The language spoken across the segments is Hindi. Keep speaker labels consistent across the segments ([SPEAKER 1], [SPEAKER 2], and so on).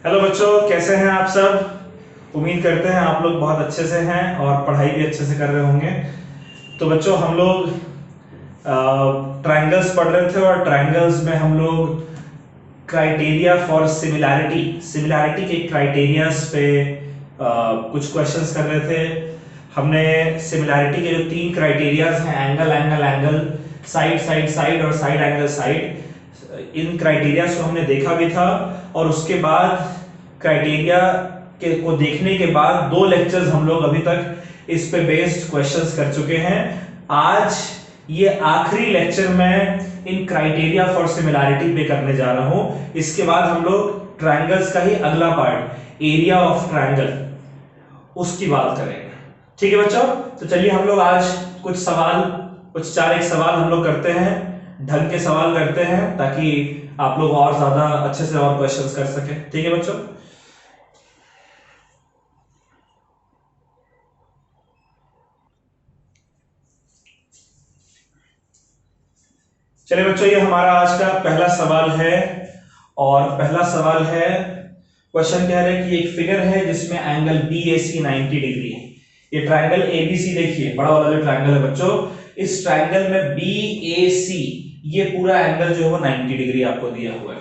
[SPEAKER 1] हेलो बच्चों, कैसे हैं आप सब। उम्मीद करते हैं आप लोग बहुत अच्छे से हैं और पढ़ाई भी अच्छे से कर रहे होंगे। तो बच्चों, हम लोग ट्रायंगल्स पढ़ रहे थे और ट्रायंगल्स में हम लोग क्राइटेरिया फॉर सिमिलैरिटी सिमिलैरिटी के क्राइटेरियाज पे कुछ क्वेश्चंस कर रहे थे। हमने सिमिलैरिटी के जो तीन क्राइटेरियाज हैं, angle angle angle, side side side और साइड एंगल साइड, इन क्राइटेरियाज को हमने देखा भी था। और उसके बाद क्राइटेरिया के को देखने के बाद दो लेक्चर्स हम लोग अभी तक इस पे बेस्ड क्वेश्चंस कर चुके हैं। आज ये आखिरी लेक्चर में इन क्राइटेरिया फॉर सिमिलैरिटी पे करने जा रहा हूं। इसके बाद हम लोग ट्रायंगल्स का ही अगला पार्ट, एरिया ऑफ ट्रायंगल, उसकी बात करेंगे। ठीक है बच्चों, तो चलिए हम लोग आज कुछ चार एक सवाल हम लोग करते हैं, ढंग के सवाल करते हैं ताकि आप लोग और ज्यादा अच्छे से और क्वेश्चंस कर सके। ठीक है बच्चों, चलिए बच्चों, ये हमारा आज का पहला सवाल है। और पहला सवाल है, क्वेश्चन कह रहे हैं कि एक फिगर है जिसमें एंगल BAC 90 डिग्री है। ये ट्रायंगल ABC देखिए, बड़ा वाला जो ट्रायंगल है बच्चों, इस ट्रायंगल में BAC ये पूरा एंगल जो है वो 90 डिग्री आपको दिया हुआ है।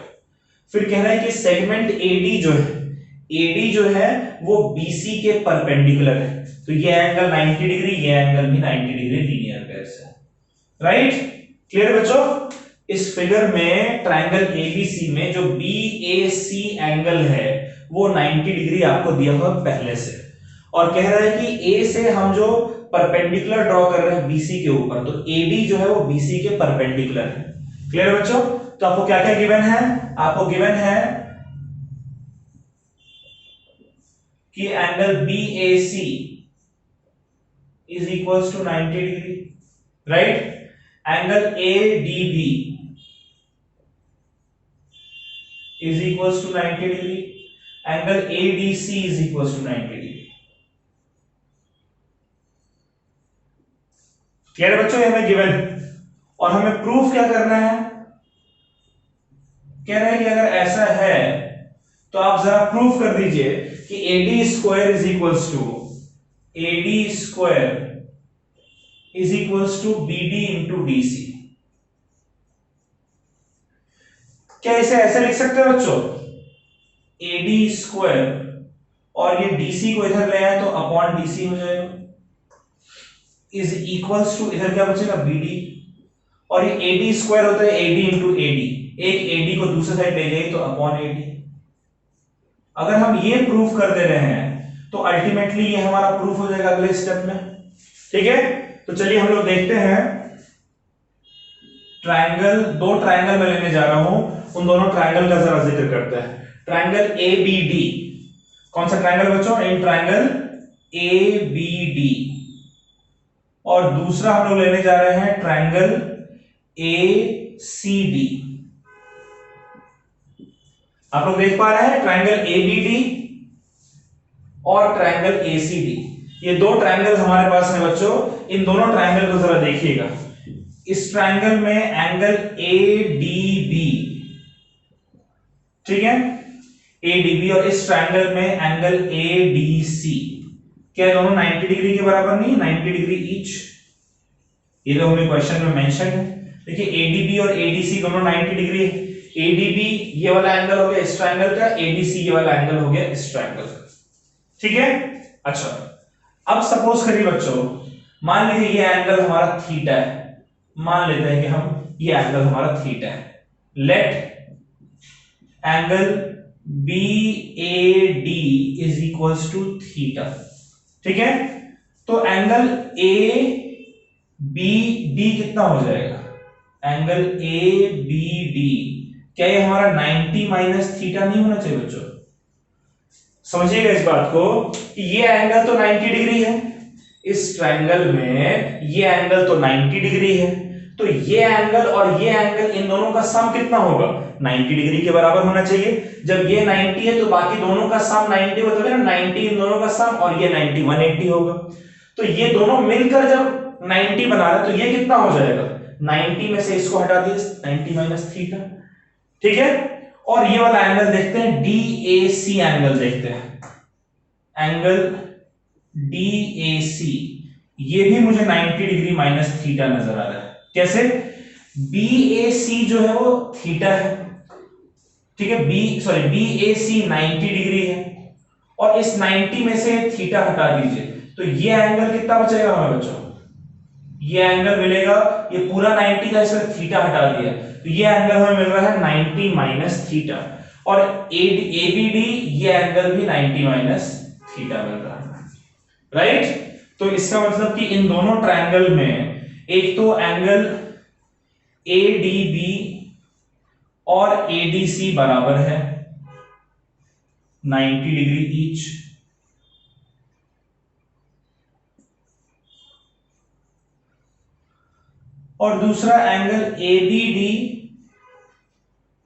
[SPEAKER 1] फिर कह रहा है कि सेगमेंट AD जो है वो BC के परपेंडिकुलर है। तो ये एंगल 90 डिग्री, ये एंगल भी 90 डिग्री लीनियर पेयर से, राइट। क्लियर बच्चों, इस फिगर में ट्रायंगल ABC में जो BAC एंगल है वो 90 डिग्री आपको दिया हुआ पहले से, और कह रहा है कि A से हम जो परपेंडिकुलर ड्रॉ कर रहे हैं BC के ऊपर, तो AD जो है वो BC के परपेंडिकुलर है। क्लियर बच्चों, तो आपको क्या क्या गिवन है? आपको गिवन है कि angle BAC is equals to 90 degree, right. Angle ADB is equals to 90 degree, angle ADC is equals to 90 degree. Clear है बच्चों, ये हमें गिवन है और हमें प्रूफ क्या करना है। कह रहे हैं कि अगर ऐसा है तो आप जरा प्रूफ कर दीजिए कि AD square is equals to BD into DC। क्या इसे ऐसे लिख सकते हैं बच्चों? AD स्क्वायर और ये DC को इधर ले आए तो अपॉन DC हो जाएगा, इज इक्वल्स टू इधर क्या बचेगा BD, और ये AD स्क्वायर होता है AD इंटू AD, एक AD को दूसरे साइड ले जाए तो अपॉन AD। अगर हम ये प्रूफ कर दे रहे हैं तो अल्टीमेटली ये हमारा प्रूफ हो जाएगा अगले स्टेप में। ठीक है, तो चलिए हम लोग देखते हैं। ट्रायंगल, दो ट्रायंगल मैं लेने जा रहा हूं, उन दोनों ट्रायंगल का जरा जिक्र करते हैं। ट्रायंगल ABD, कौन सा ट्रायंगल बच्चों? In triangle ABD। और दूसरा हम लोग लेने जा रहे हैं ट्रायंगल ACD। आप लोग देख पा रहे हैं ट्रायंगल ABD और ट्रायंगल ACD, ये दो ट्रायंगल हमारे पास हैं बच्चों। इन दोनों ट्रायंगल को जरा देखिएगा। इस ट्रायंगल में एंगल ADB, ठीक है, ADB, और इस ट्रायंगल में एंगल ADC, क्या दोनों 90 डिग्री के बराबर नहीं? 90 डिग्री ईच, ये तो हमें क्वेश्चन में मेंशन है। देखिए ADB और ADC दोनों 90 डिग्री है। ADB ये वाला एंगल हो गया इस ट्रायंगल का, ADC ये वाला एंगल हो गया इस ट्रायंगल का। ठीक है, अच्छा, अब सपोज करिए बच्चों, मान लीजिए ये एंगल हमारा थीटा है, मान लेते हैं कि हम ये एंगल हमारा थीटा है। Let angle BAD is equals to theta. ठीक है, तो एंगल ABD कितना हो जाएगा? एंगल ABD, क्या ये हमारा 90 माइनस थीटा नहीं होना चाहिए बच्चों? समझिएगा इस बात को कि ये एंगल तो 90 डिग्री है, इस ट्रायंगल में ये एंगल तो 90 डिग्री है, तो ये एंगल और ये एंगल, इन दोनों का सम कितना होगा? 90 डिग्री के बराबर होना चाहिए। जब ये 90 है तो बाकी दोनों का सम 90 होता है ना, 90 इन दोनों का सम, और ये 90 180 होगा। तो ये दोनों मिलकर जब 90 बना रहे तो ये कितना हो जाएगा? 90 में से इसको हटा दिए, 90 माइनस थीटा। ठीक है, और ये वाला एंगल देखते हैं, DAC एंगल देखते हैं, एंगल DAC, ये भी मुझे 90 डिग्री माइनस थीटा नजर आ रहा है। कैसे? BAC जो है वो थीटा है, ठीक है, BAC 90 डिग्री है, और इस 90 में से थीटा हटा दीजिए, तो ये एंगल कितना बचेगा हमें बच्चों? ये एंगल मिलेगा, ये पूरा 90 का, इसमें थीटा हटा दिया, तो ये एंगल हमें मिल रहा है 90 माइनस थीटा, और ABD ये एंगल भी 90 माइनस थीटा मिल रहा है, राइट? तो इसका मतलब कि इन दोनों ट्रायंगल में एक तो एंगल ADB और ADC बराबर है 90 डिग्री ईच, और दूसरा एंगल ABD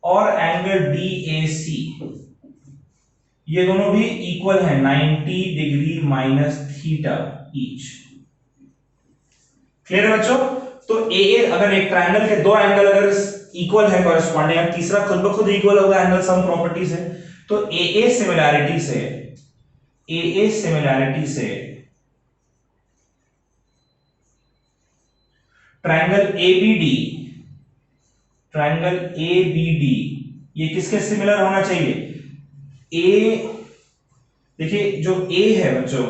[SPEAKER 1] और एंगल DAC, ये दोनों भी इक्वल है 90 degree minus theta each. Clear है बच्चों? तो AA, अगर एक ट्रायंगल के दो एंगल अगर इक्वल है कॉरेस्पॉन्डिंग, तीसरा खुद ब खुद इक्वल होगा, एंगल सम प्रॉपर्टी से, तो AA सिमिलैरिटी से ट्रायंगल ABD ये किसके सिमिलर होना चाहिए? A, देखिए जो A है बच्चों,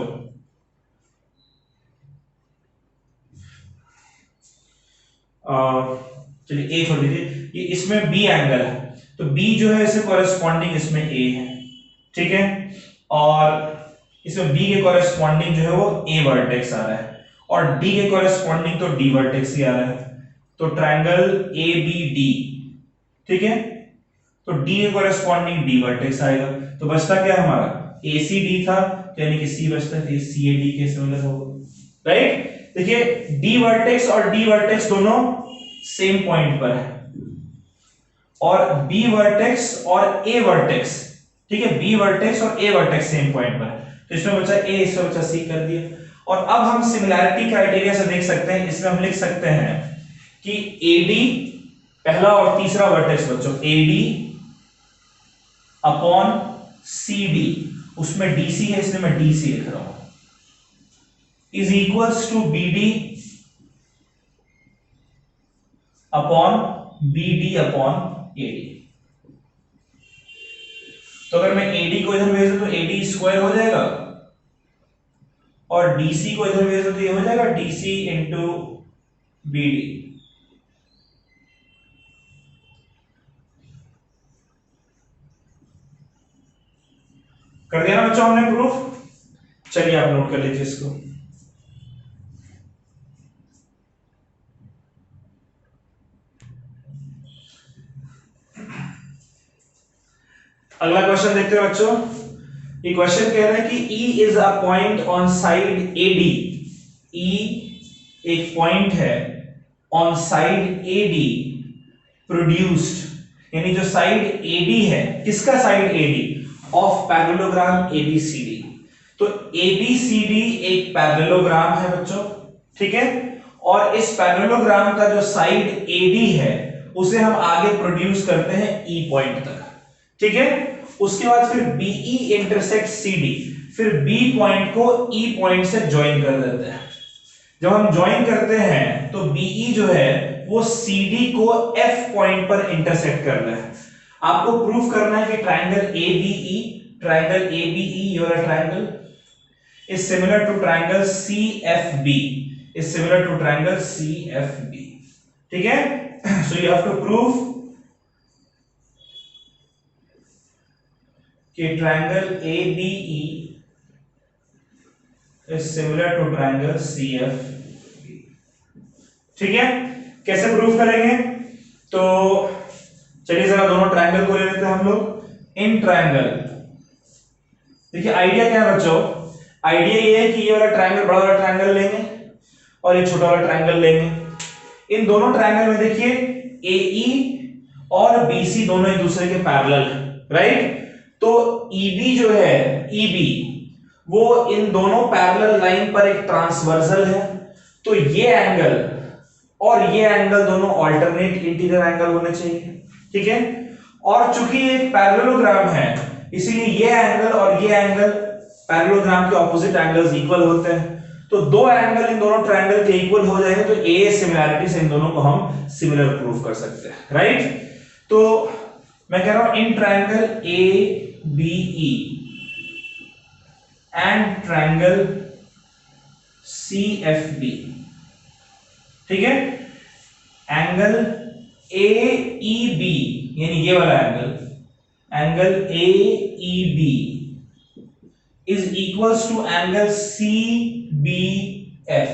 [SPEAKER 1] चलिए A छोड़ दीजिए, ये इसमें B एंगल है, तो B जो है इसे कॉरेस्पॉन्डिंग इसमें A है, ठीक है, और इसमें B के कॉरेस्पॉन्डिंग जो है वो A वर्टेक्स आ रहा है, और D के कॉरेस्पॉन्डिंग तो D वर्टेक्स ही आ रहा है, तो ट्रायंगल ABD, ठीक है, तो D के कॉरेस्पॉन्डिंग D वर्टेक्स आएगा, तो बचता क्या हमारा? ACD था, यानी कि C बचता है, CAD के सिमिलर होगा, राइट? देखिए D वर्टेक्स और D वर्टेक्स दोनों सेम पॉइंट पर है, और B वर्टेक्स और A वर्टेक्स, ठीक है, B वर्टेक्स और A वर्टेक्स सेम पॉइंट पर है, तो इसमें बचा A, इसमें बचा C कर दिया। और अब हम सिमिलैरिटी क्राइटेरिया से देख सकते हैं, इसमें हम लिख सकते हैं कि AD पहला और तीसरा वर्टेक्स बच्चों, AD अपॉन CD, उसमें DC है इसलिए मैं DC लिख रहा हूं, is equals to BD upon BD upon AD। तो अगर मैं AD को इधर भेज दूं तो AD स्क्वायर हो जाएगा, और DC को इधर भेज दूं तो ये हो जाएगा DC इंटू BD। कर दिया ना बच्चों हमने प्रूफ? चलिए आप नोट कर लीजिए इसको। अगला क्वेश्चन देखते हैं बच्चों। ये क्वेश्चन कह रहा है कि E is a point on side AD, E एक पॉइंट है ऑन साइड AD प्रोड्यूस्ड, यानी जो साइड AD है, किसका side AD? Of parallelogram ABCD। तो ABCD एक पैरेललोग्राम है बच्चों, ठीक है, और इस पैरेललोग्राम का जो साइड AD है उसे हम आगे प्रोड्यूस करते हैं E पॉइंट तक, ठीक है। उसके बाद फिर BE इंटरसेक्ट CD, फिर B पॉइंट को E पॉइंट से ज्वाइन कर देते हैं। जब हम ज्वाइन करते हैं तो BE जो है वो CD को F पॉइंट पर इंटरसेक्ट कर रहा है। आपको प्रूफ करना है कि triangle ABE your triangle is similar to triangle CFB, is similar to triangle CFB, ठीक है। so you have to prove कि triangle ABE is similar to triangle CFB, ठीक है। कैसे प्रूफ करेंगे? तो चलिए जरा दोनों ट्रायंगल को ले लेते हैं हम लोग। इन ट्रायंगल, देखिए आइडिया क्या है बच्चों? आइडिया ये है कि ये वाला ट्रायंगल, बड़ा वाला ट्रायंगल लेंगे और ये छोटा वाला ट्रायंगल लेंगे। इन दोनों ट्रायंगल में देखिए AE और BC दोनों एक दूसरे के पैरेलल है, राइट। तो EB जो है, EB वो इन दोनों पैरेलल लाइन पर एक ट्रांसवर्सल है, तो ये एंगल और ये एंगल दोनों अल्टरनेट इंटीरियर एंगल होने चाहिए, ठीक है। और चूंकि ये एक पैरेललोग्राम है इसीलिए ये एंगल और ये एंगल पैरेललोग्राम के ऑपोजिट एंगल्स इक्वल होते हैं, तो दो एंगल इन दोनों ट्रायंगल के इक्वल हो जाएंगे, तो ए सिमिलैरिटी से इन दोनों को हम सिमिलर प्रूव कर सकते हैं, राइट। तो मैं कह रहा हूं in triangle A B E and triangle C F B, ठीक है, एंगल ए ई बी यानी ये वाला angle A E B is equals to angle C B F,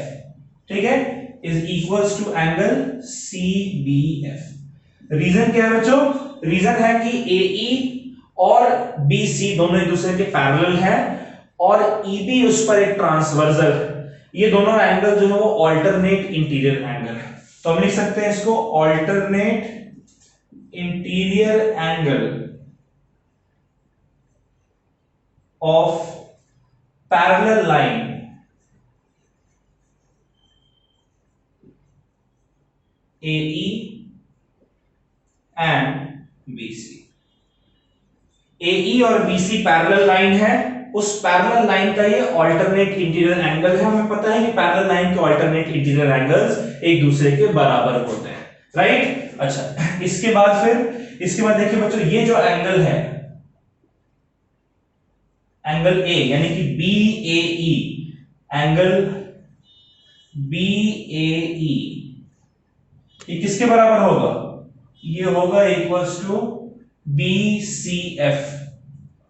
[SPEAKER 1] ठीक है, is equals to angle C B F. Reason क्या है बच्चों? रीजन है कि ए ई और बी सी दोनों एक दूसरे के पैरेलल हैं और ई बी उस पर एक ट्रांसवर्सल, ये दोनों एंगल जो है वो ऑल्टरनेट इंटीरियर एंगल है, तो हम लिख सकते हैं इसको alternate interior angle of parallel line AE and BC। AE और BC पैरेलल लाइन है, उस पैरेलल लाइन का ये ऑल्टरनेट इंटीरियर एंगल है। हमें पता है कि पैरेलल लाइन के ऑल्टरनेट इंटीरियर एंगल्स एक दूसरे के बराबर होते हैं, राइट। अच्छा, इसके बाद देखिए बच्चों, ये जो एंगल है एंगल A यानी कि BAE, एंगल BAE ये किसके बराबर होगा? ये होगा equals to BCF,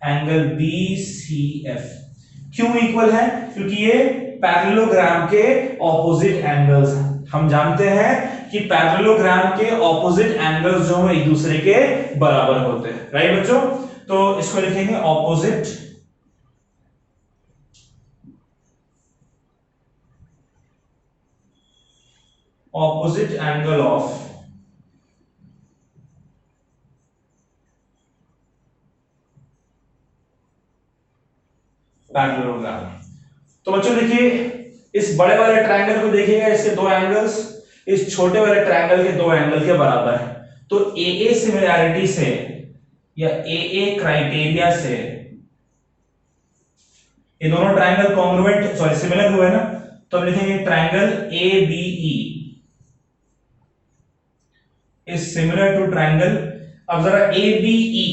[SPEAKER 1] angle BCF। क्यों इक्वल है? क्योंकि ये पैरेललोग्राम के ऑपोजिट एंगल्स हैं। हम जानते हैं कि पैरेललोग्राम के ऑपोजिट एंगल्स जो है एक दूसरे के बराबर होते हैं, राइट बच्चों। तो इसको लिखेंगे ऑपोजिट एंगल ऑफ पैरेललोग्राम। तो बच्चों देखिए, इस बड़े वाले ट्रायंगल को देखिएगा, इसके दो एंगल्स इस छोटे वाले ट्रायंगल के दो एंगल के बराबर है, तो AA सिमिलैरिटी से या AA क्राइटेरिया से ये दोनों ट्रायंगल कॉन्ग्रुएंट सिमिलर हुए ना, तो हम लिखेंगे triangle ABE is similar to triangle। अब जरा ABE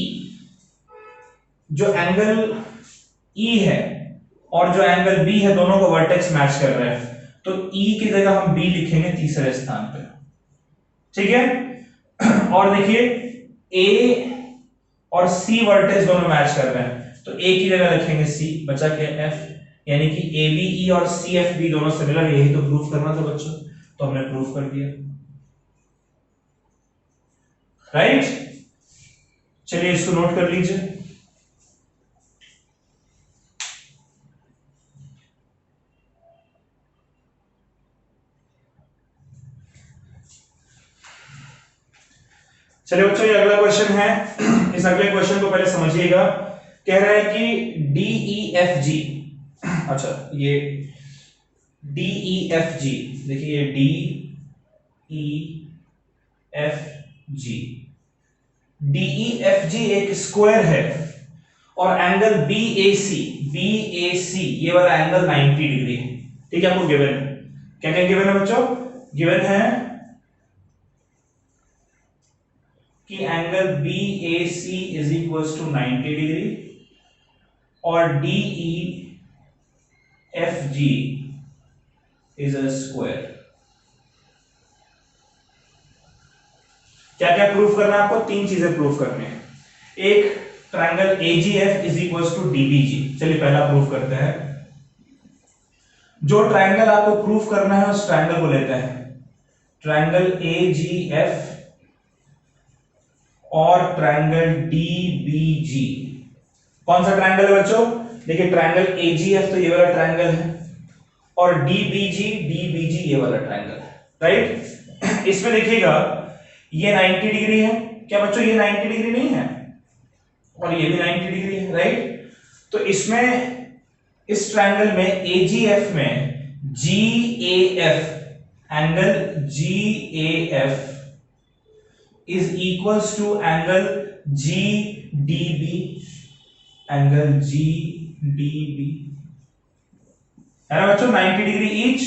[SPEAKER 1] जो एंगल E है और जो एंगल B है दोनों को वर्टेक्स मैच कर रहे हैं, तो E की जगह हम B लिखेंगे तीसरे स्थान पे, ठीक है। और देखिए A और C वर्टेक्स दोनों मैच कर रहे हैं, तो A की जगह लिखेंगे C, बचा के F, यानी कि ABE और CFB दोनों सिमिलर, यही तो प्रूफ करना था बच्चों, तो हमने प्रूफ कर दिया, राइट। चलिए इसको नोट कर लीजिए। चलिए बच्चों, ये अगला क्वेश्चन है। इस अगले क्वेश्चन को पहले समझिएगा। कह रहा है कि DEFG, अच्छा ये DEFG, देखिए DEFG एक स्क्वायर है और एंगल BAC ये वाला एंगल 90 डिग्री है, ठीक है। आपको गिवन है, क्या क्या गिवन है बच्चों? गिवन है कि angle BAC is equals to 90 degree और DEFG इज अ स्क्वायर। क्या क्या प्रूफ करना है आपको? तीन चीजें प्रूफ करनी है। एक, triangle AGF is equals to DBG। चलिए पहला प्रूफ करते हैं। जो ट्रायंगल आपको प्रूफ करना है उस ट्रायंगल को लेते हैं, ट्रायंगल AGF और ट्रायंगल DBG। कौन सा ट्रायंगल है बच्चों? देखिए ट्रायंगल AGF तो ये वाला ट्रायंगल है और DBG ये वाला ट्रायंगल है, राइट। इसमें देखिएगा ये 90 डिग्री है, क्या बच्चों ये 90 डिग्री नहीं है? और ये भी 90 डिग्री है, राइट। तो इसमें इस ट्रायंगल में AGF में GAF, angle GAF is equals to angle G D B, angle G D B है ना बच्चों, 90 डिग्री ईच।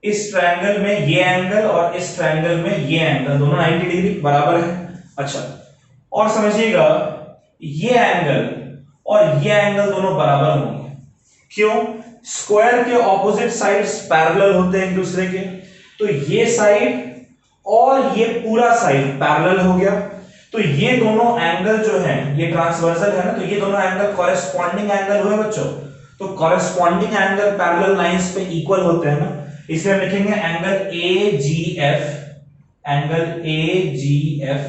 [SPEAKER 1] इस ट्रायंगल में ये एंगल और इस ट्रायंगल में ये एंगल दोनों 90 डिग्री बराबर है। अच्छा, और समझिएगा ये एंगल और ये एंगल दोनों बराबर होंगे। क्यों? स्क्वायर के ऑपोजिट साइड्स पैरेलल होते हैं एक दूसरे के, तो ये साइड और ये पूरा साइड पैरेलल हो गया, तो ये दोनों एंगल जो है ये ट्रांसवर्सल है ना, तो ये दोनों एंगल कॉरेस्पॉन्डिंग एंगल हुए बच्चों। तो कॉरेस्पॉन्डिंग एंगल पैरेलल लाइंस पे इक्वल होते हैं ना, इसलिए हम लिखेंगे angle A G F, angle A G F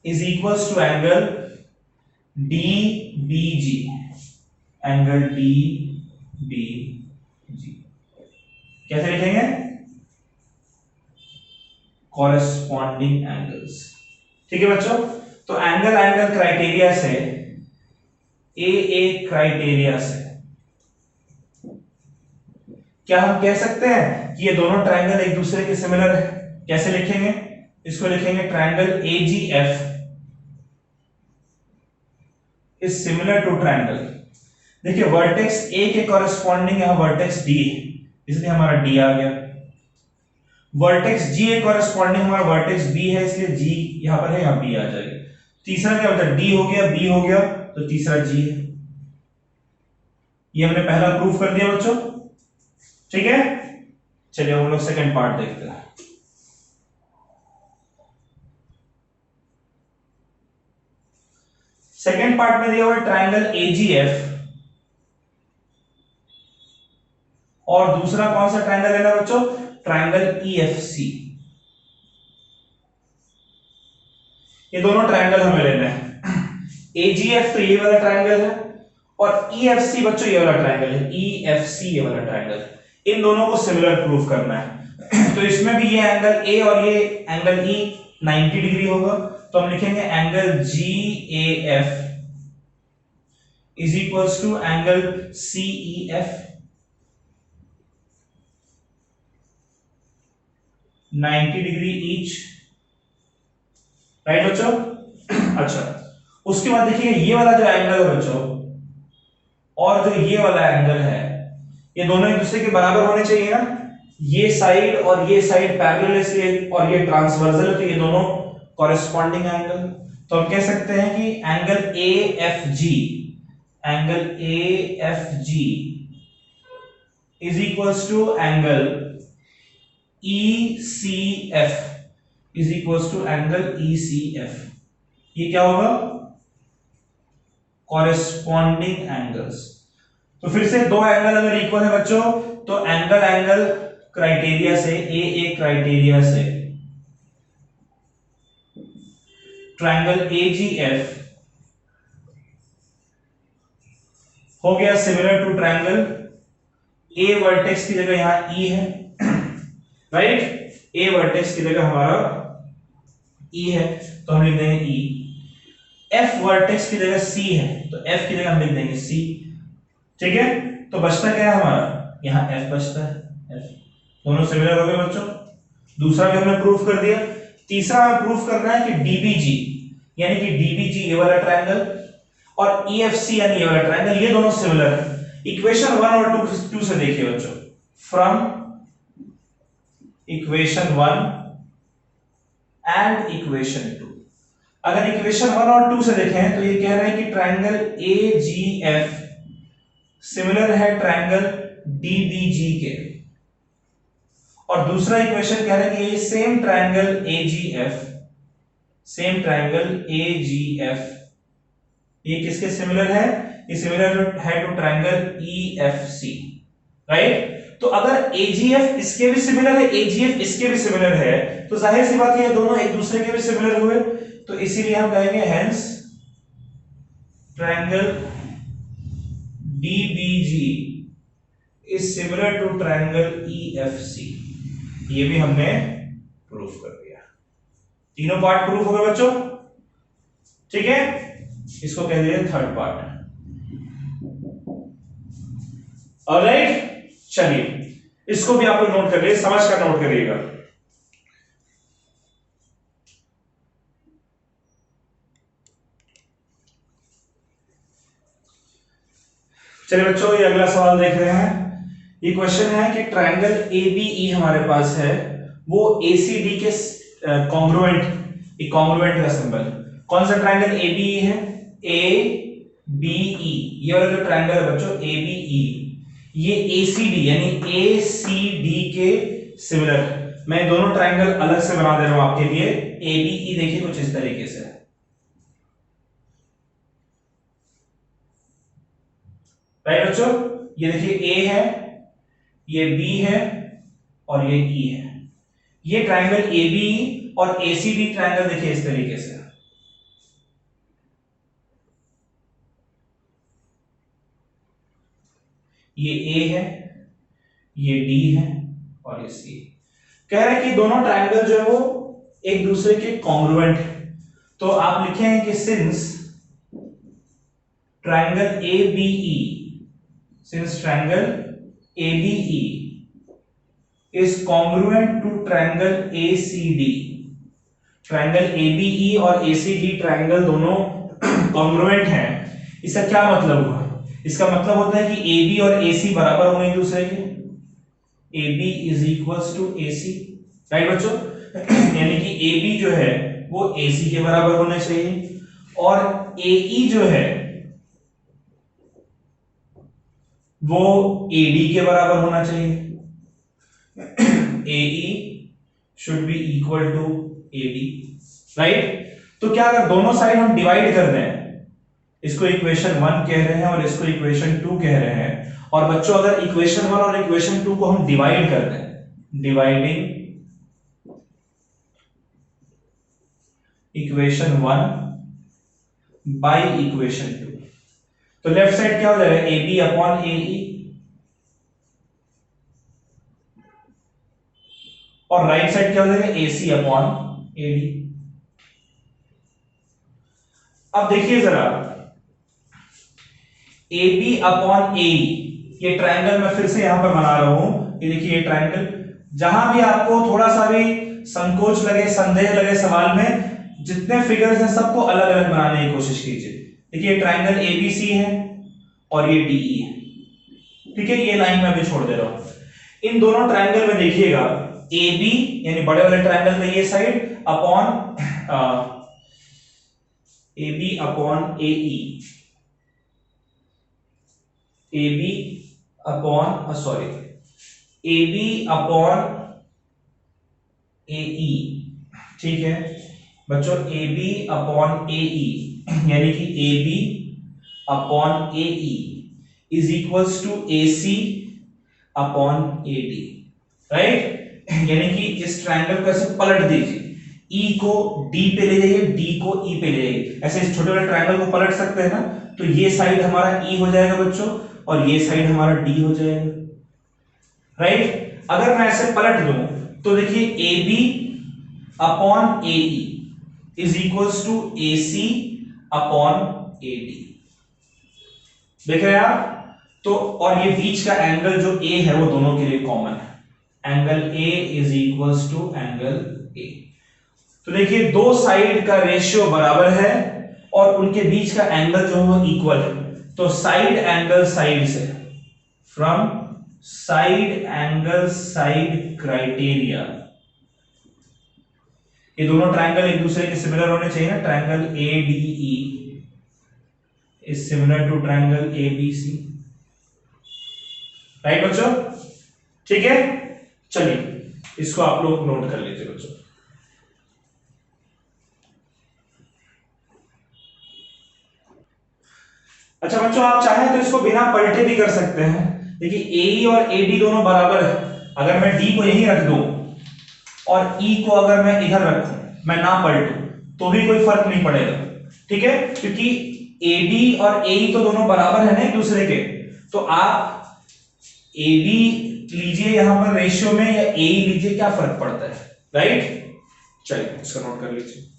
[SPEAKER 1] is equals to angle D B G, angle D B G. कैसे लिखेंगे? Corresponding angles. ठीक है बच्चों, तो एंगल एंगल क्राइटेरिया से ए क्राइटेरिया से क्या हम कह सकते हैं कि ये दोनों ट्रायंगल एक दूसरे के सिमिलर है। कैसे लिखेंगे? इसको लिखेंगे triangle AGF is similar to triangle, देखिए वर्टेक्स A के कॉरेस्पॉन्डिंग यहां वर्टेक्स D है, इसलिए हमारा D आ गया। वर्टेक्स G के कॉरेस्पॉन्डिंग हमारा वर्टेक्स B है, इसलिए G यहां पर है, यहां B आ जाएगा। तीसरा क्या होता है? D हो गया, B हो गया, तो तीसरा G है। ये हमने पहला प्रूफ कर दिया बच्चों। ठीक है, चलिए हम लोग सेकंड पार्ट देखते हैं। सेकंड पार्ट में दिया हुआ ट्रायंगल AGF और दूसरा कौन सा ट्रायंगल लेना बच्चों? Triangle EFC। ये दोनों ट्रायंगल हमें लेने हैं। AGF तो ये वाला ट्रायंगल है और EFC बच्चों ये वाला ट्रायंगल है, EFC ये वाला ट्रायंगल। इन दोनों को सिमिलर प्रूफ करना है। तो इसमें भी ये एंगल A और ये एंगल E 90 डिग्री होगा, तो हम लिखेंगे angle GAF is equals to angle CEF 90 degree each. Right बच्चों? अच्छा, उसके बाद देखिए ये वाला जो एंगल है बच्चों और जो ये वाला एंगल है, ये दोनों एक दूसरे के बराबर होने चाहिए ना। ये साइड और ये साइड पैरेलल इसलिए, और ये ट्रांसवर्सल है, तो ये दोनों कॉरेस्पॉन्डिंग एंगल। तो हम कह सकते हैं कि angle AFG, angle AFG is equals to angle ECF is equals to angle ECF। ये क्या होगा? Corresponding angles. तो फिर से दो एंगल अगर इक्वल है बच्चों, तो एंगल एंगल क्राइटेरिया से, ए क्राइटेरिया से ट्रायंगल AGF हो गया similar to triangle A vertex की जगह यहां E है, राइट? A वर्टेक्स की जगह हमारा E है, तो हम लिख देंगे E। F वर्टेक्स की जगह C है, तो F की जगह हम लिख देंगे C। ठीक है, तो बचता क्या है हमारा? यहाँ F बचता है, F। दोनों सिमिलर हो गए बच्चों। दूसरा भी हमने प्रूफ कर दिया। तीसरा हमें प्रूफ करना है कि DBG यानी कि DBG ये वाला ट्रायंगल और EFC यानी ये वाला ट्रायंगल, ये दोनों सिमिलर है। इक्वेशन 1 और 2 से देखिए बच्चों, फ्रॉम इक्वेशन 1 एंड इक्वेशन 2। अगर इक्वेशन 1 और 2 से देखें तो ये कह रहा है कि ट्रायंगल AGF सिमिलर है ट्रायंगल DBG के, और दूसरा इक्वेशन कह रहा है कि ये सेम ट्रायंगल AGF ये किसके सिमिलर है? ये सिमिलर है टू ट्रायंगल EFC, राइट? तो अगर AGF इसके भी सिमिलर है, AGF इसके भी सिमिलर है, तो जाहिर सी बात है ये दोनों एक दूसरे के भी सिमिलर हुए, तो इसीलिए हम कहेंगे hence triangle DBG is similar to triangle EFC। ये भी हमने प्रूफ कर दिया। तीनों पार्ट प्रूफ हो गए बच्चों। ठीक है, इसको कह दिया थर्ड पार्ट। ऑलराइट, चलिए इसको भी आप लोग नोट कर लीजिए, समझ कर नोट करिएगा। चलिए बच्चों, ये अगला सवाल देख रहे हैं। ये क्वेश्चन है कि ट्रायंगल एबीई हमारे पास है, वो एसीडी के कॉन्ग्रुएंट, एक कॉन्ग्रुएंट का सिंबल। कौन सा ट्रायंगल एबीई है? ए बी ई, ये वाला जो ट्रायंगल है बच्चों एबीई, ये एसीडी यानी एसीडी के सिमिलर है। मैं दोनों ट्रायंगल अलग से बना दे रहा हूं आपके लिए। एबीई देखिए कुछ इस तरीके से, राइट बच्चों। ये देखिए ए है, ये बी है और ये ई है। ये ट्रायंगल एबीई और एसीडी ट्रायंगल देखिए इस तरीके से, ये ए है, ये डी है और ये सी। कह रहा है कि दोनों ट्रायंगल जो है वो एक दूसरे के कॉन्ग्रुएंट है। तो आप लिखेंगे कि since triangle ABE, since triangle ABE is congruent to triangle ACD, triangle ABE और ACD ट्रायंगल दोनों कॉन्ग्रुएंट हैं। इसका क्या मतलब हुआ? इसका मतलब होता है कि AB और AC बराबर होंगे एक दूसरे के। AB is equals to AC, right बच्चों। यानी कि AB जो है वो AC के बराबर होना चाहिए और AE जो है वो AD के बराबर होना चाहिए। AE should be equal to AD, right. तो क्या अगर दोनों साइड हम डिवाइड कर दें, इसको इक्वेशन 1 कह रहे हैं और इसको इक्वेशन 2 कह रहे हैं, और बच्चों अगर इक्वेशन 1 और इक्वेशन 2 को हम डिवाइड कर दें, डिवाइडिंग इक्वेशन 1 बाय इक्वेशन 2, तो लेफ्ट साइड क्या हो जाएगा? AB अपॉन AE और राइट साइड क्या हो जाएगा? AC upon AD। अब देखिए जरा, AB अपॉन AE, ये ट्रायंगल मैं फिर से यहां पर बना रहा हूं। ये देखिए ये ट्रायंगल, जहां भी आपको थोड़ा सा भी संकोच लगे, संदेह लगे सवाल में, जितने फिगर्स हैं सबको अलग अलग बनाने की कोशिश कीजिए। देखिए ट्रायंगल ABC है और ये DE है, ठीक है। ये लाइन मैं भी छोड़ दे रहा हूं। इन दोनों ट्रायंगल में देखिएगा AB यानी बड़े वाले ट्रायंगल का ये side upon AB upon AE, AB upon sorry AB upon AE, ठीक है बच्चों। AB अपॉन AE यानी कि AB upon AE is equals to AC upon AD, right. यानी कि इस ट्रायंगल को ऐसे पलट दीजिए, E को D पे ले जाइए, D को E पे ले जाइए। ऐसे इस छोटे वाले ट्रायंगल को पलट सकते हैं ना, तो ये साइड हमारा E हो जाएगा बच्चों और ये साइड हमारा D हो जाएगा, राइट। अगर मैं ऐसे पलट दूं तो देखिए AB upon AE is equals to AC upon AD, देख रहे हैं आप। तो और ये बीच का एंगल जो A है वो दोनों के लिए कॉमन है, angle A is equals to angle A। तो देखिए दो साइड का रेशियो बराबर है और उनके बीच का एंगल जो है वो इक्वल है। तो साइड एंगल साइड से, from side angle side criteria, ये दोनों ट्रायंगल एक दूसरे के सिमिलर होने चाहिए ना। Triangle ADE is similar to triangle ABC, right बच्चों, ठीक है। चलिए इसको आप लोग नोट कर लीजिए बच्चों। अच्छा बच्चों, आप चाहें तो इसको बिना पलटे भी कर सकते हैं। देखिए AE और AD दोनों बराबर है। अगर मैं D को यहीं रख दूं और E को अगर मैं इधर रखूं, मैं ना पलटूं, तो भी कोई फर्क नहीं पड़ेगा, ठीक है, क्योंकि AD और AE तो दोनों बराबर है ना एक दूसरे के। तो आप AB लीजिए यहां पर रेशियो में या AE लीजिए, क्या फर्क पड़ता है, राइट। चलिए इसको नोट कर लीजिए।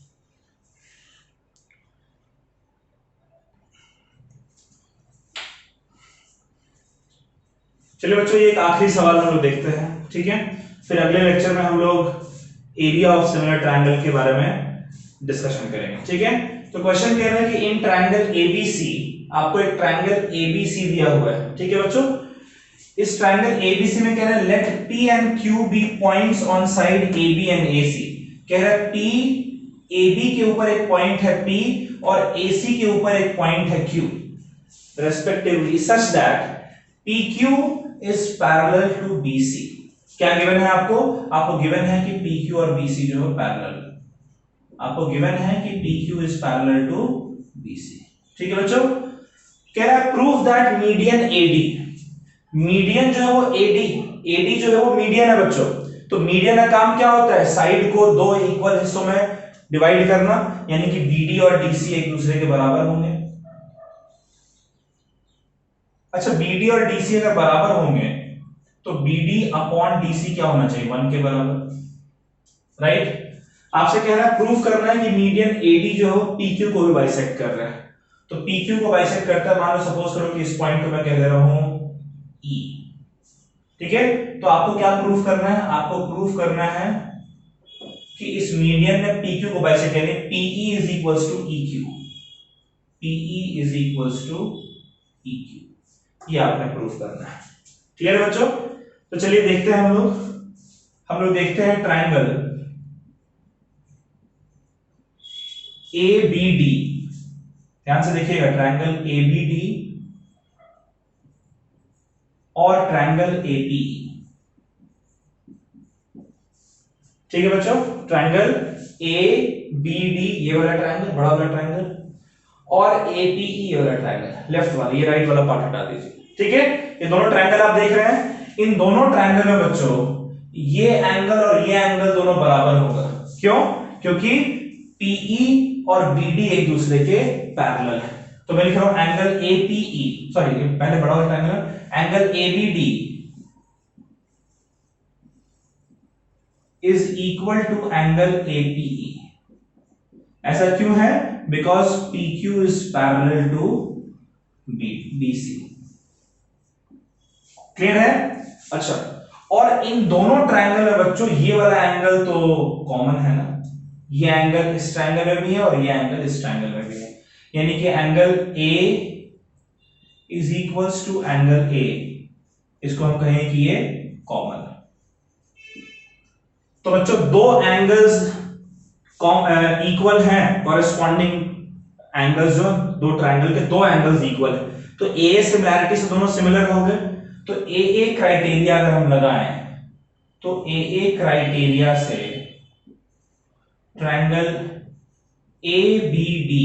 [SPEAKER 1] चलिए बच्चों, ये एक आखिरी सवाल हम लोग देखते हैं, ठीक है। फिर अगले लेक्चर में हम लोग एरिया ऑफ सिमिलर ट्रायंगल के बारे में डिस्कशन करेंगे, ठीक है। तो क्वेश्चन कह रहा है कि इन ट्रायंगल एबीसी, आपको एक ट्रायंगल एबीसी दिया हुआ है, ठीक है बच्चों। इस ट्रायंगल एबीसी में कह रहा है let P and Q be points on side AB and AC. कह रहा है पी, एबी के ऊपर एक पॉइंट है पी और एसी के ऊपर एक पॉइंट है Q respectively, such that P Q is parallel to BC. क्या गिवन है आपको? आपको गिवन है कि पी क्यू और बीसी जो है पैरेलल, आपको गिवन है कि P Q is parallel to BC, ठीक है बच्चों। कह रहा है prove that median AD, median जो है वो एडी, एडी जो है वो मीडियन है बच्चों। तो मीडियन का काम क्या होता है? साइड को दो इक्वल हिस्सों में डिवाइड करना, यानी कि बीडी और डीसी एक दूसरे के बराबर होंगे। अच्छा, बीडी और डीसी अगर बराबर होंगे तो बीडी अपॉन डीसी क्या होना चाहिए? 1 के बराबर, राइट। आपसे कह रहा है प्रूफ करना है कि मीडियन एडी जो है पीक्यू को भी बाइसेक्ट कर रहा है। तो पीक्यू को बाइसेक्ट करता है, मान लो सपोज करो कि इस पॉइंट को मैं कह दे रहा हूं ई, ठीक है। तो आपको क्या प्रूफ करना है? आपको प्रूफ करना है कि इस मीडियन ने पीक्यू को बाइसेक्ट, यानी PE is equals to EQ, PE is equals to EQ, ये आपने प्रूफ करना है। क्लियर है बच्चों? तो चलिए देखते हैं हम लोग देखते हैं ट्रायंगल एबीडी। ध्यान से देखिएगा, ट्रायंगल एबीडी और ट्रायंगल एपीई, ठीक है बच्चों। ट्रायंगल एबीडी ये वाला ट्रायंगल, बड़ा वाला ट्रायंगल, और एपीई वाला ट्रायंगल, लेफ्ट वाला, ये राइट वाला पार्ट हटा दीजिए, ठीक है। ये दोनों ट्रायंगल आप देख रहे हैं, इन दोनों ट्रायंगल में बच्चों ये एंगल और ये एंगल दोनों बराबर होगा। क्यों? क्योंकि पीई और बीडी एक दूसरे के पैरेलल है। तो मैं लिख रहा हूं एंगल एपीई, सॉरी पहले बड़ा वाला triangle, angle ABD is equal to angle APE. ऐसा क्यों है? Because PQ is parallel to BC। Clear है? अच्छा, और इन दोनों ट्रायंगल में बच्चों ये वाला एंगल तो कॉमन है ना, ये एंगल इस ट्रायंगल में भी है और ये एंगल इस ट्रायंगल में भी है, यानी कि angle A is equals to angle A, इसको हम कहें कि ये कॉमन है। तो बच्चों दो एंगल्स इक्वल हैं, कॉरेस्पॉन्डिंग एंगल्स जो दो ट्रायंगल के दो एंगल्स इक्वल है, तो ए सिमिलैरिटी से दोनों सिमिलर हो गए। तो ए क्राइटेरिया अगर हम लगाएं तो ए क्राइटेरिया से ट्रायंगल एबीडी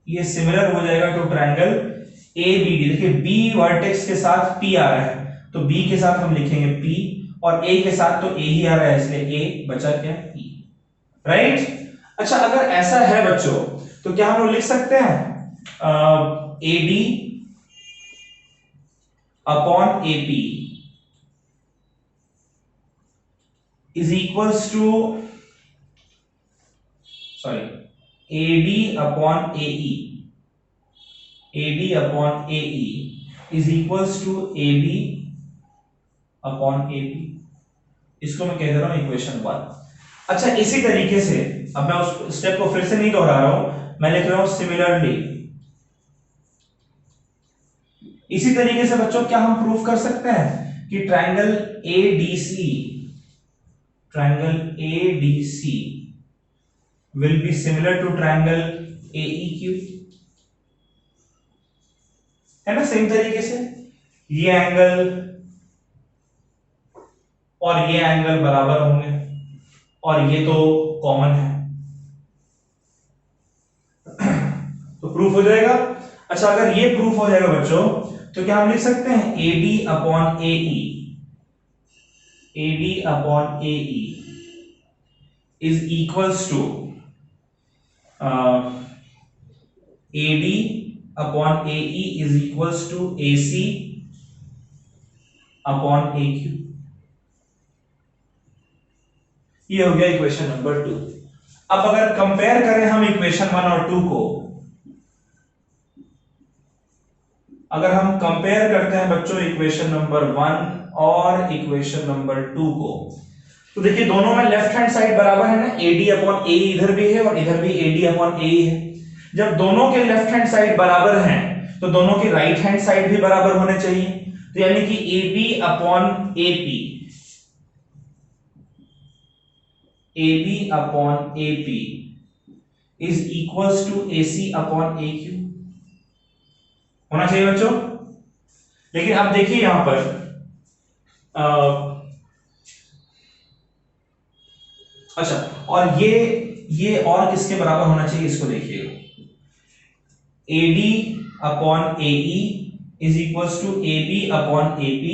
[SPEAKER 1] ये सिमिलर हो जाएगा टू ट्रायंगल एबीडी। देखिए बी वर्टेक्स के साथ पी आ रहा है, तो बी के साथ हम लिखेंगे पी, और ए के साथ तो ए ही आ रहा है, इसलिए ए बचा क्या? P, right. अच्छा, अगर ऐसा है बच्चों तो क्या हम लोग लिख सकते हैं AD upon AP is equals to, sorry AD upon AE, AD upon AE is equals to AB upon AP. इसको मैं कह दे रहा हूं इक्वेशन 1। अच्छा, इसी तरीके से अब मैं उस स्टेप को फिर से नहीं दोहरा रहा हूं, मैं लिख रहा हूं सिमिलरली। इसी तरीके से बच्चों क्या हम प्रूफ कर सकते हैं कि triangle ADC, triangle ADC will be similar to triangle AEQ, है ना। सेम तरीके से ये एंगल और ये एंगल बराबर होंगे, और ये तो कॉमन है, तो प्रूफ हो जाएगा। अच्छा, अगर ये प्रूफ हो जाएगा बच्चों तो क्या हम लिख सकते हैं AD upon AE, AD upon AE is equals to AD upon AE is equals to AC upon AQ. ये हो गया इक्वेशन नंबर 2। अब अगर कंपेयर करें हम इक्वेशन 1 और 2 को, अगर हम कंपेयर करते हैं बच्चों इक्वेशन नंबर 1 और इक्वेशन नंबर 2 को, तो देखिए दोनों में लेफ्ट हैंड साइड बराबर है ना, AD अपॉन AE इधर भी है और इधर भी AD अपॉन AE है, जब दोनों के लेफ्ट हैंड साइड बराबर हैं तो दोनों के राइट हैंड साइड भी बराबर होने चाहिए, तो यानी कि AB upon AP, AB upon AP is equals to AC upon AQ होना चाहिए बच्चों। लेकिन अब देखिए यहां पर अच्छा, और ये और किसके बराबर होना चाहिए इसको देखिएगा, AD upon AE is equals to AB upon AP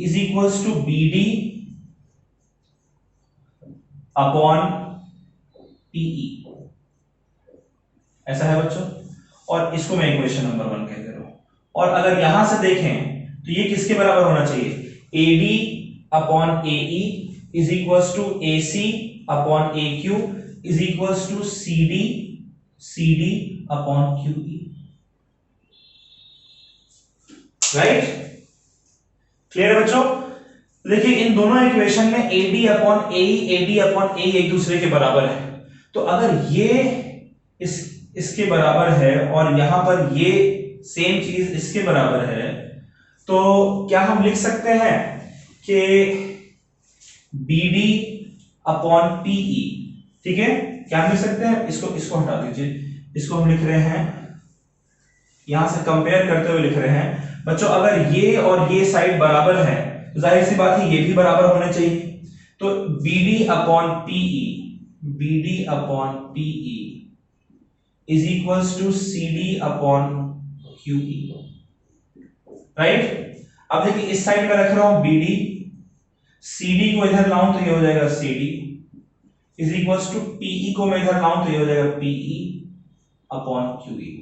[SPEAKER 1] is equals to BD upon PE, ऐसा है बच्चों। और इसको मैं इक्वेशन नंबर 1 कह दे रहा हूं। और अगर यहां से देखें तो ये किसके बराबर होना चाहिए, AD upon AE is equals to AC upon AQ is equals to CD upon QE, right. Clear है बच्चों। देखिए इन दोनों इक्वेशन में AD अपॉन AE एक दूसरे के बराबर है, तो अगर ये इसके बराबर है और यहां पर ये सेम चीज इसके बराबर है, तो क्या हम लिख सकते हैं कि BD अपॉन PE, ठीक है, क्या हम लिख सकते हैं, इसको हटा दीजिए, इसको हम लिख रहे हैं यहां से कंपेयर करते हुए लिख रहे हैं बच्चों, अगर ये और ये साइड बराबर है तो जाहिर सी बात है ये भी बराबर होने चाहिए, तो BD upon PE is equals to CD upon QE, right. अब देखिए इस साइड में रख रहा हूं BD, CD को इधर लाऊं तो ये हो जाएगा CD is equals to PE को मैं इधर लाऊं तो ये हो जाएगा PE अपॉन QE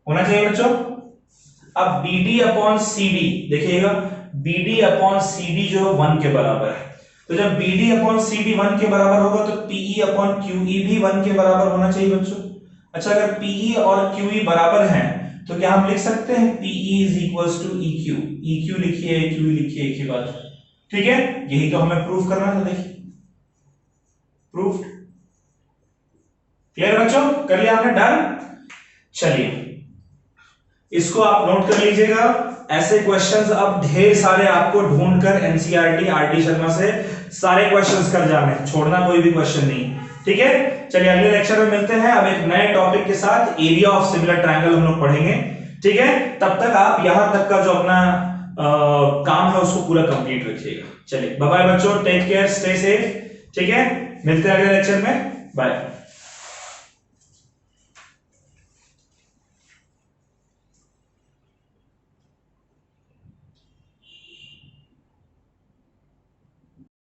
[SPEAKER 1] होना चाहिए बच्चों। अब BD अपॉन CD देखिएगा, BD अपॉन CD जो 1 के बराबर है, तो जब BD अपॉन CD 1 के बराबर होगा तो PE अपॉन QE भी 1 के बराबर होना चाहिए बच्चों। अच्छा, अगर PE और QE बराबर हैं तो क्या हम लिख सकते हैं PE is equals to EQ लिखिए, QE लिखिए, एक ही बात, ठीक है। यही तो हमें प्रूफ करना था, देखिए प्रूफ। क्लियर बच्चों, कर लिया आपने, डन। चलिए इसको आप नोट कर लीजिएगा, ऐसे क्वेश्चंस अब ढेर सारे आपको ढूंढकर एनसीईआरटी आरटी शर्मा से सारे क्वेश्चंस कर जाने, छोड़ना कोई भी क्वेश्चन नहीं, ठीक है। चलिए अगले लेक्चर में मिलते हैं, अब एक नए टॉपिक के साथ, एरिया ऑफ सिमिलर ट्रायंगल हम लोग पढ़ेंगे, ठीक है। तब तक आप यहां तक का जो अपना काम है उसको पूरा कंप्लीट रखिएगा। चलिए बाय बाय बच्चों, टेक केयर, स्टे सेफ, ठीक है। मिलते हैं अगले लेक्चर में, बाय।